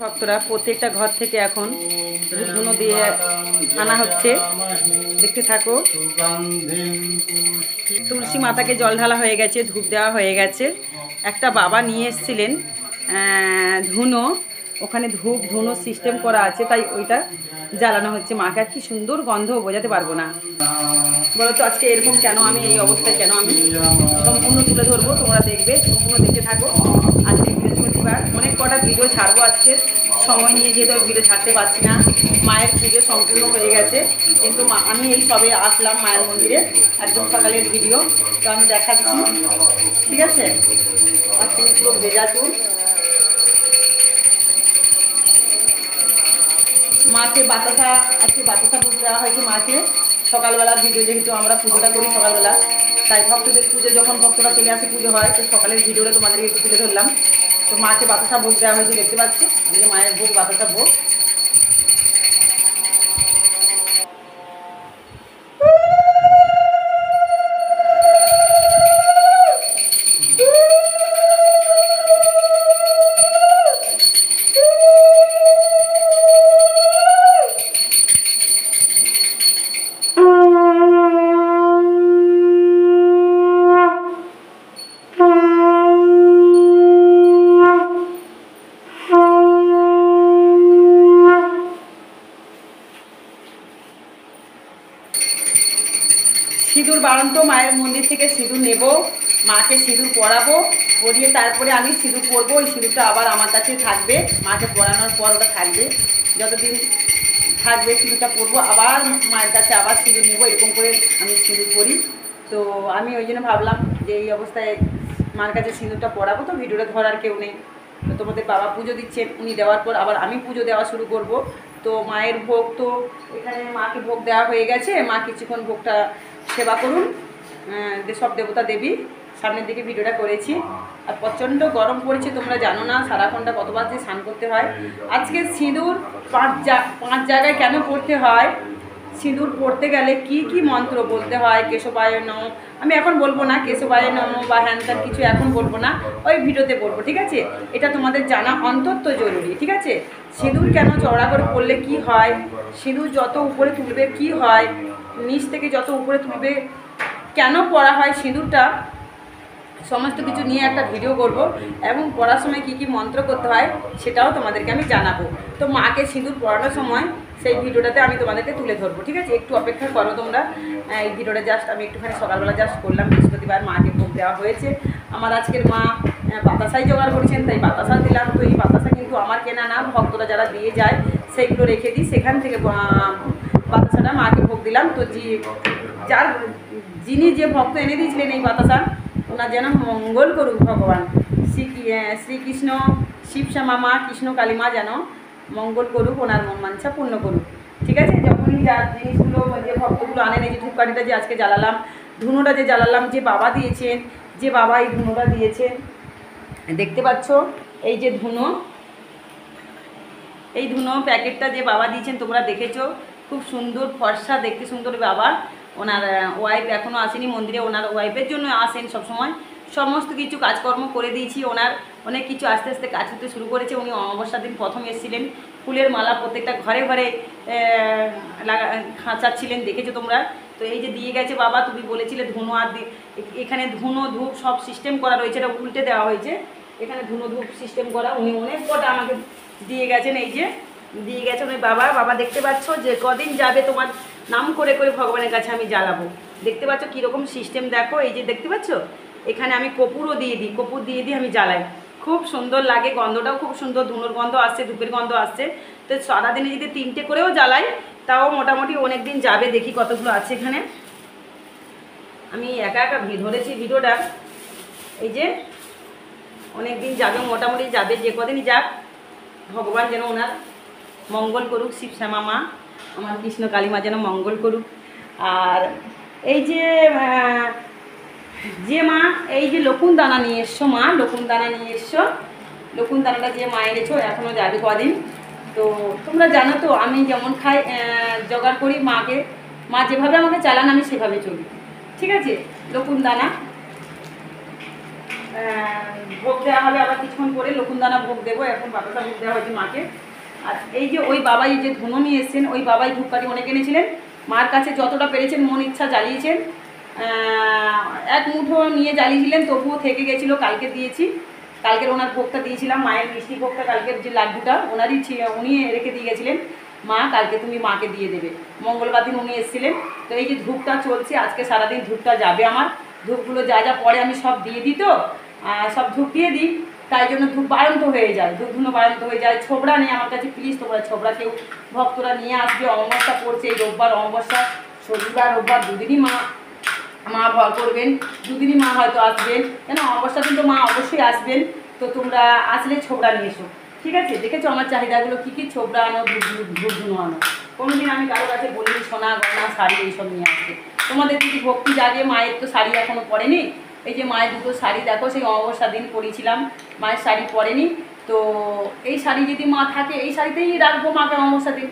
ভক্তরা প্রত্যেকটা ঘর থেকে এখন ধুনো দিয়ে আনা হচ্ছে, দেখতে থাকো। তুলসী মাতাকে জল ঢালা হয়ে গেছে, ধূপ দেওয়া হয়ে গেছে। একটা বাবা নিয়ে এসেছিলেন ধুনো, ওখানে ধূপ ধুনো সিস্টেম করা আছে, তাই ওইটা জ্বালানো হচ্ছে। মাকে আর কি সুন্দর গন্ধ বোঝাতে পারবো না। বলো তো আজকে এরকম কেন, আমি এই অবস্থায় কেন, আমি সম্পূর্ণ তুলে ধরবো, তোমরা দেখবে, সম্পূর্ণ দেখতে থাকো। আজকে বৃহস্পতিবার, অনেক কটা ভিডিও ছাড়বো আজকে, সময় নিয়ে যেহেতু ভিডিও ছাড়তে পারছি না। মায়ের পুজো সম্পূর্ণ হয়ে গেছে, কিন্তু আমি এই সবে আসলাম মায়ের মন্দিরে, একদম সকালের ভিডিও, তো আমি দেখাচ্ছি, ঠিক আছে। আর চুল পুরো ভেজা চুল। মাকে বাতাসা, আজকে বাতাসা ভোগ দেওয়া হয়েছে মাকে সকালবেলা। ভিডিও যেহেতু আমরা পুজোটা করি সকালবেলা, তাই ভক্তদের পুজো যখন ভক্তরা চলে আসে পুজো হয়, তো সকালের ভিডিওটা তোমাদেরকে তুলে ধরলাম। তো মাকে বাতাসা ভোগ দেওয়া হয়েছে, দেখতে পাচ্ছি যে মায়ের ভোগ, বাতাসা ভোগ। সিঁদুর বাড়ন্ত, মায়ের মন্দির থেকে সিঁদুর নেব, মাকে সিঁদুর পরাবো, পরিয়ে তারপরে আমি সিঁদুর পরবো। ওই সিঁদুরটা আবার আমার কাছে থাকবে, মাকে পরানোর পর ওটা থাকবে, যতদিন থাকবে সিঁদুরটা পরবো, আবার মায়ের কাছে আবার সিঁদুর নেবো, এরকম করে আমি সিঁদুর পরি। তো আমি ওই জন্য ভাবলাম যে এই অবস্থায় মার কাছে সিঁদুরটা পরাবো, তো ভিডিওটা ধরার কেউ নেই। তো তোমাদের বাবা পুজো দিচ্ছেন, উনি দেওয়ার পর আবার আমি পুজো দেওয়া শুরু করব। তো মায়ের ভোগ তো এখানে মাকে ভোগ দেওয়া হয়ে গেছে, মা কিছুক্ষণ ভোগটা সেবা করুন। সব দেবতা দেবী সামনের দিকে ভিডিওটা করেছি। আর প্রচণ্ড গরম পড়েছে, তোমরা জানো না সারাক্ষণটা কতবার যে স্নান করতে হয়। আজকে সিঁদুর পাঁচ জায়গায় কেন পড়তে হয়, সিঁদুর পড়তে গেলে কি কি মন্ত্র বলতে হয়, কেশবায় নম, আমি এখন বলবো না, কেশবায় নম বা হ্যান ত্যান কিছু এখন বলবো না, ওই ভিডিওতে বলবো, ঠিক আছে। এটা তোমাদের জানা অন্তত জরুরি, ঠিক আছে। সিঁদুর কেন চওড়া করে পড়লে কি হয়, সিঁদুর যত উপরে তুলবে কি হয়, নিচ থেকে যত উপরে তুলবে কেন পড়া হয় সিঁদুরটা, সমস্ত কিছু নিয়ে একটা ভিডিও করব, এবং পড়ার সময় কি কি মন্ত্র করতে হয় সেটাও তোমাদেরকে আমি জানাবো। তো মাকে সিঁদুর পড়ানোর সময় সেই ভিডিওটাতে আমি তোমাদেরকে তুলে ধরবো, ঠিক আছে। একটু অপেক্ষা করো তোমরা। এই ভিডিওটা জাস্ট আমি একটুখানি সকালবেলা জাস্ট করলাম, বৃহস্পতিবার মাকে ভোগ দেওয়া হয়েছে। আমার আজকের মা বাতাসাই জোগাড় করেছেন, তাই বাতাসা দিলাম। তো এই বাতাসা কিন্তু আমার কেনা না, ভক্তরা যারা দিয়ে যায় সেইগুলো রেখে দিই, সেখান থেকে বাতাসাটা মাকে ভোগ দিলাম। তো যিনি যে ভক্ত এনে দিয়েছিলেন এই বাতাসা, ওনার যেন মঙ্গল করুক ভগবান শ্রীকৃষ্ণ, শিবশ্যামা মা, কৃষ্ণ কালী মা যেন মঙ্গল করুক, ওনার মন মাঞ্ছা পূর্ণ করুক, ঠিক আছে। যখনই যার জিনিসগুলো, যে ভক্তগুলো আনেন, এই যে ধূপকাঠিটা যে আজকে জ্বালালাম, ধুনোটা যে জ্বালালাম, যে বাবা দিয়েছেন, যে বাবা এই ধুনোটা দিয়েছেন, দেখতে পাচ্ছ এই যে ধুনো, এই ধুনো প্যাকেটটা যে বাবা দিয়েছেন তোমরা দেখেছো, খুব সুন্দর ফর্সা দেখতে, সুন্দর বাবা। ওনার ওয়াইফ এখনও আসেনি মন্দিরে, ওনার ওয়াইফের জন্য আসেন সবসময়, সমস্ত কিছু কাজকর্ম করে দিয়েছি। ওনার অনেক কিছু আস্তে আস্তে কাজ করতে শুরু করেছে। উনি অমাবস্যার দিন প্রথম এসেছিলেন, ফুলের মালা প্রত্যেকটা ঘরে ঘরে খাঁচাচ্ছিলেন, দেখেছো তোমরা। তো এই যে দিয়ে গেছে বাবা, তুমি বলেছিলে ধুনো, আর এখানে ধুনো ধূপ সব সিস্টেম করা রয়েছে, এটা উল্টে দেওয়া হয়েছে, এখানে ধুনো ধূপ সিস্টেম করা। উনি অনেক কটা আমাকে দিয়ে গেছেন, এই যে দিয়ে গেছেন ওই বাবা। দেখতে পাচ্ছ যে কদিন যাবে তোমার নাম করে করে ভগবানের কাছে আমি জ্বালাবো, দেখতে পাচ্ছ কীরকম সিস্টেম, দেখো এই যে দেখতে পাচ্ছ, এখানে আমি কপুরও দিয়ে দিই, কপুর দিয়ে আমি জ্বালাই, খুব সুন্দর লাগে, গন্ধটাও খুব সুন্দর, ধুনোর গন্ধ আসছে, ধূপের গন্ধ আসছে। তো সারাদিনে যদি 3টে করেও জ্বালাই তাও মোটামুটি অনেক দিন যাবে। দেখি কতগুলো আছে এখানে, আমি একা একা ধরেছি ভিডিওটা, এই যে অনেক দিন যাবে, মোটামুটি যাবে, যে কদিনই যাক ভগবান যেন ওনার মঙ্গল করুক, শিবশ্যামা মা আমার, কৃষ্ণ কালী মা যেন মঙ্গল করুক। আর এই যে মা এই যে লকুন দানা নিয়ে এসছো, মা লকুন দানা নিয়ে এসছো, লকুন দানাটা যে মা এনেছো এখনও যাবে কদিন। তো তোমরা জানো তো আমি যেমন খাই জোগাড় করি, মাকে, মা যেভাবে আমাকে চালান আমি সেভাবে চলি, ঠিক আছে। লকুন দানা ভোগ দেওয়া হবে আবার কিছুক্ষণ পরে, লকুনদানা ভোগ দেবো, এখন বাতাসা ভোগ দেওয়া হয়েছে মাকে। আর এই যে ওই বাবাই যে ধুনো নিয়ে এসেছেন, ওই বাবাই ধূপকাঠি অনেক এনেছিলেন, মার কাছে যতটা পেরেছেন মন ইচ্ছা জ্বালিয়েছেন। এক মুঠো নিয়ে জ্বালিয়েছিলেন, তবুও থেকে গেছিলো, কালকে দিয়েছি। কালকের ওনার ভোগটা দিয়েছিলাম, মায়ের মিষ্টি ভোগটা, কালকের যে লাড্ডুটা ওনারই উনি রেখে দিয়ে গেছিলেন, মা কালকে তুমি মাকে দিয়ে দেবে। মঙ্গলবার দিন উনি এসেছিলেন। তো এই যে ধূপটা চলছে, আজকে সারাদিন ধূপটা যাবে আমার। ধূপগুলো যা যা পরে আমি সব দিয়ে দিই, তো সব ধূপ দিয়ে দিই, তাই জন্য ধূপ বাড়ন্ত হয়ে যায়, ধূপ ধুনো বাড়ন্ত হয়ে যায়। ছোবড়া নেই আমার কাছে, প্লিজ তোমরা ছোবড়া কেউ ভক্তরা নিয়ে আসবে। অমাবস্যা পড়ছে, এই রোববার অমাবস্যা, শনিবার রোববার দুদিনই মা ভর করবেন, দুদিনই মা হয়তো আসবেন, কেন অমাবস্যা দিন তো মা অবশ্যই আসবেন। তো তোমরা আসলে ছোবড়া নিয়ে এসো, ঠিক আছে? দেখেছো আমার চাহিদাগুলো কী কী? ছোবড়া আনো, ধূপ ধুনো আনো। কোনোদিন আমি কারোর কাছে বলিনি সোনা গয়না শাড়ি এইসব নিয়ে আসবে। তোমাদের যদি ভক্তি জাগে, মায়ের তো শাড়ি এখনও পরেনি। এই যে মায়ের দুটো শাড়ি দেখো, সেই অমাবস্যা দিন পরেছিলাম, মায়ের শাড়ি পরেনি। তো এই শাড়ি যদি মা থাকে, এই শাড়িতেই রাখবো মাকে অমাবস্যা দিন।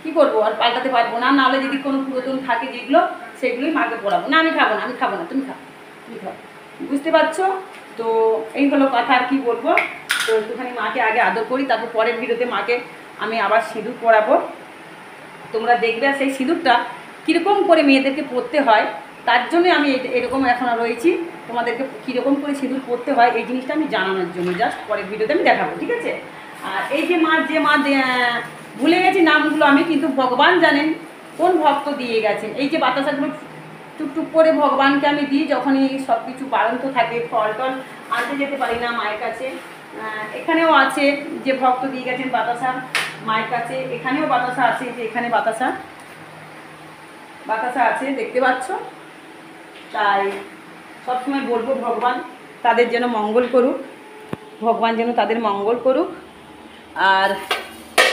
কী করবো, আর পাল্টাতে পারবো না। নাহলে যদি কোনো পুরাতন থাকে যেগুলো, সেগুলোই মাকে পরাবো। না আমি খাবো না, আমি খাবো না, তুমি খাও, তুমি খাও, বুঝতে পারছো? তো এই হলো কথা, আর কি বলবো। তো একটুখানি মাকে আগে আদর করি, তারপর পরের ভিডিওতে মাকে আমি আবার সিঁদুর পরাবো। তোমরা দেখবে সেই সিঁদুরটা কীরকম করে মেয়েদেরকে পরতে হয়, তার জন্যই আমি এরকম এখন রয়েছি। তোমাদেরকে কীরকম করে সিঁদুর পরতে হয় এই জিনিসটা আমি জানানোর জন্য, জাস্ট পরের ভিডিওতে আমি দেখাবো, ঠিক আছে? আর এই যে মা ভুলে গেছি নামগুলো আমি, কিন্তু ভগবান জানেন কোন ভক্ত দিয়ে গেছেন। এই যে বাতাসাগুলো টুকটুক করে ভগবানকে আমি দিই, যখনই সব কিছু বাড়ন্ত থাকে, ফল টল আনতে যেতে পারি না মায়ের কাছে। এখানেও আছে যে ভক্ত দিয়ে গেছেন বাতাসা মায়ের কাছে, এখানেও বাতাসা আছে, যে এখানে বাতাসা আছে, দেখতে পাচ্ছ? তাই সবসময় বলবো ভগবান তাদের যেন মঙ্গল করুক, ভগবান যেন তাদের মঙ্গল করুক। আর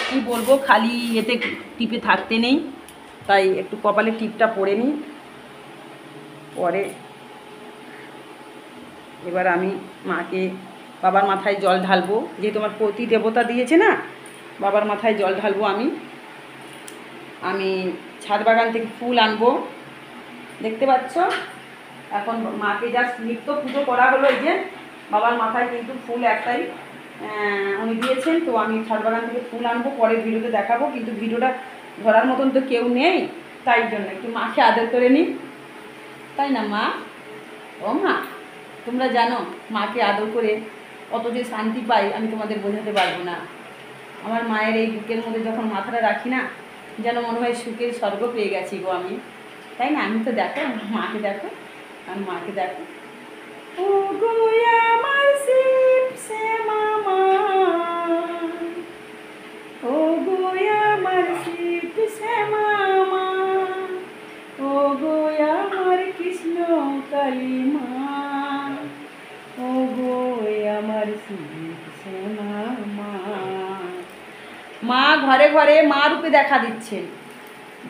কি বলবো, খালি এতে টিপে থাকতে নেই, তাই একটু কপালে টিপটা পরে নিই। পরে এবার আমি মাকে বাবার মাথায় জল ঢালবো, যেহেতু আমার পতি দেবতা দিয়েছে না, বাবার মাথায় জল ঢালবো। আমি ছাদ বাগান থেকে ফুল আনবো, দেখতে পাচ্ছ? এখন মাকে জাস্ট নিত্য পুজো করা হলো। এই যে বাবার মাথায় কিন্তু ফুল একটাই উনি দিয়েছেন, তো আমি ছাদ বাগান থেকে ফুল আনবো, পরের ভিডিওতে দেখাবো। কিন্তু ভিডিওটা ধরার মতন তো কেউ নেই, তাই জন্য একটু মাকে আদর করে নিই, তাই না মা? ও মা, তোমরা জানো মাকে আদর করে কত যে শান্তি পাই আমি তোমাদের বোঝাতে পারবো না। আমার মায়ের এই বুকের মধ্যে যখন মাথাটা রাখি না, যেন মনে হয় সুখের স্বর্গ পেয়ে গেছি গো আমি, তাই না? আমি তো দেখো মাকে, দেখো আর মাকে দেখো, ও গো আমার শিব শ্যামা মা, ও গো আমার শিব শ্যামা মা, ও গো আমার কৃষ্ণ কালী মা, ও গো আমার শিব শ্যামা মা। মা ঘরে ঘরে মা রূপে দেখা দিচ্ছেন,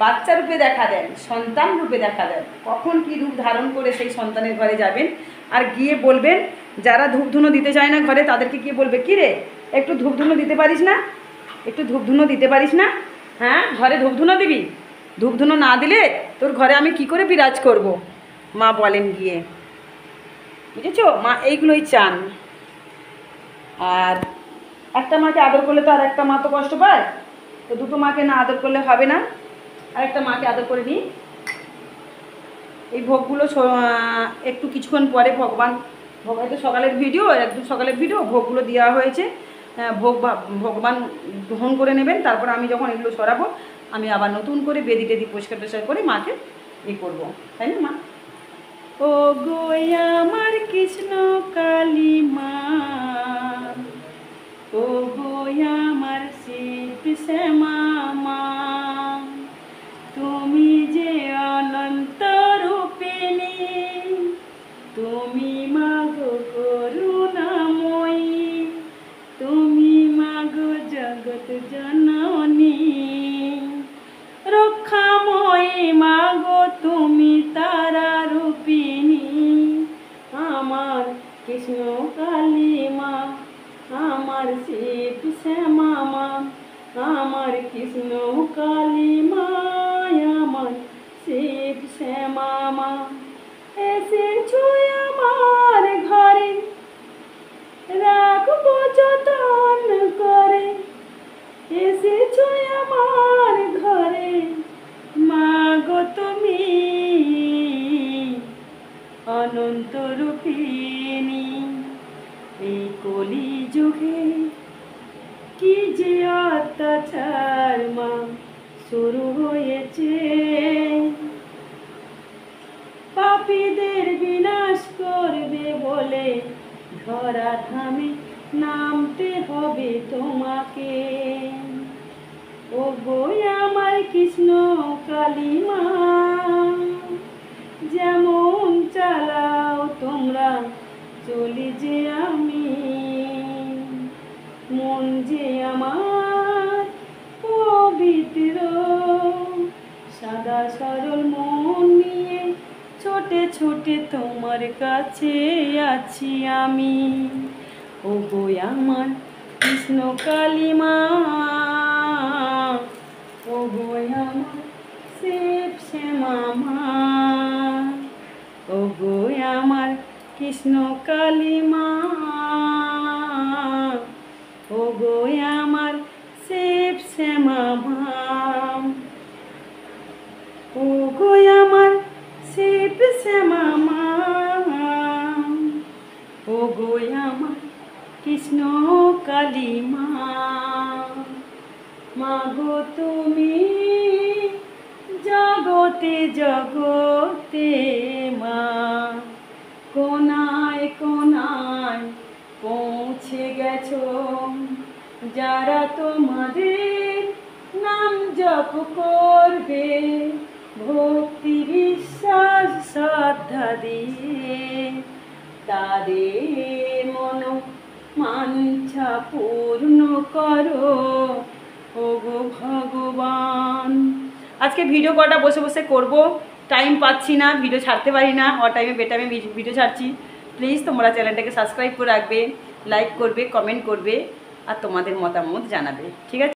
বাচ্চা রূপে দেখা দেন, সন্তান রূপে দেখা দেন। কখন কি রূপ ধারণ করে সেই সন্তানের ঘরে যাবেন, আর গিয়ে বলবেন, যারা ধূপধুনো দিতে চায় না ঘরে, তাদেরকে গিয়ে বলবে, কী রে একটু ধূপধুনো দিতে পারিস না, একটু ধূপধুনো দিতে পারিস না? হ্যাঁ, ঘরে ধূপধুনো দিবি? ধূপধুনো না দিলে তোর ঘরে আমি কি করে বিরাজ করব? মা বলেন গিয়ে, বুঝেছো? মা এইগুলোই চান। আর একটা মাকে আদর করলে তো আর একটা মা তো কষ্ট পায়, তো দুটো মাকে না আদর করলে হবে না। আরেকটা মাকে আদর করে নিই। এই ভোগগুলো একটু কিছুক্ষণ পরে তো সকালের ভিডিও, একটু সকালের ভিডিও, ভোগগুলো দেওয়া হয়েছে, ভগবান গ্রহণ করে নেবেন। তারপর আমি যখন এগুলো সরাবো, আমি আবার নতুন করে বেদি টেদি পরিষ্কার করে মাকে করবো, তাই না মা? ও গো আমার কৃষ্ণ কালী মা, ও গো আমার শিব শ্যামা মা, তুমি যে অনন্ত রূপিণী, তুমি মাগো করুণাময়ী, তুমি মাগো জগৎ জননী, রক্ষাময়ী মাগো তুমি তারা রূপিণী, আমার কৃষ্ণ কালী মা, আমার শিব শ্যামা মা, আমার কৃষ্ণ কালী মা, আমার শিব শ্যামা মা। এসেছো আমার ঘরে কি যে অত্যাচার মা শুরু হয়েছে, পাপীদের বিনাশ করবে বলে ধরা ধামে নামতে হবে তোমাকে। ও গো আমার কৃষ্ণ কালী মা, যেমন চালাও তোমরা চলি যে আমি, মন যে আমার পবিত্র, সাদা সরল মন নিয়ে ছোটে ছোটে তোমার কাছে আছি আমি। ও গো আমার কৃষ্ণ কালী মা, ও গো আমার শিব শ্যামা মা, ও গো আমার কৃষ্ণ কালী মা, ও গো আমার শিব শ্যামা মা, ও গো আমার শিব শ্যামা মা, ও গো আমার কৃষ্ণ কালী মা। মাগো তুমি জগতে জগতে মা, কোনায় কোনায় পৌঁছে গেছো, যারা তোমাদের নাম জপ করবে ভক্তি বিশ্বাস শ্রদ্ধা দিয়ে, তাদের মন মাঞ্ছা পূর্ণ করো ওগো ভগবান। আজকে ভিডিও কটা বসে বসে করব, টাইম পাচ্ছি না, ভিডিও ছাড়তে পারি না, টাইমে বেটাইমে ভিডিও ছাড়ছি। প্লিজ তোমরা চ্যানেলটাকে সাবস্ক্রাইব করে রাখবে, লাইক করবে, কমেন্ট করবে আর তোমাদের মতামত জানাবে, ঠিক আছে?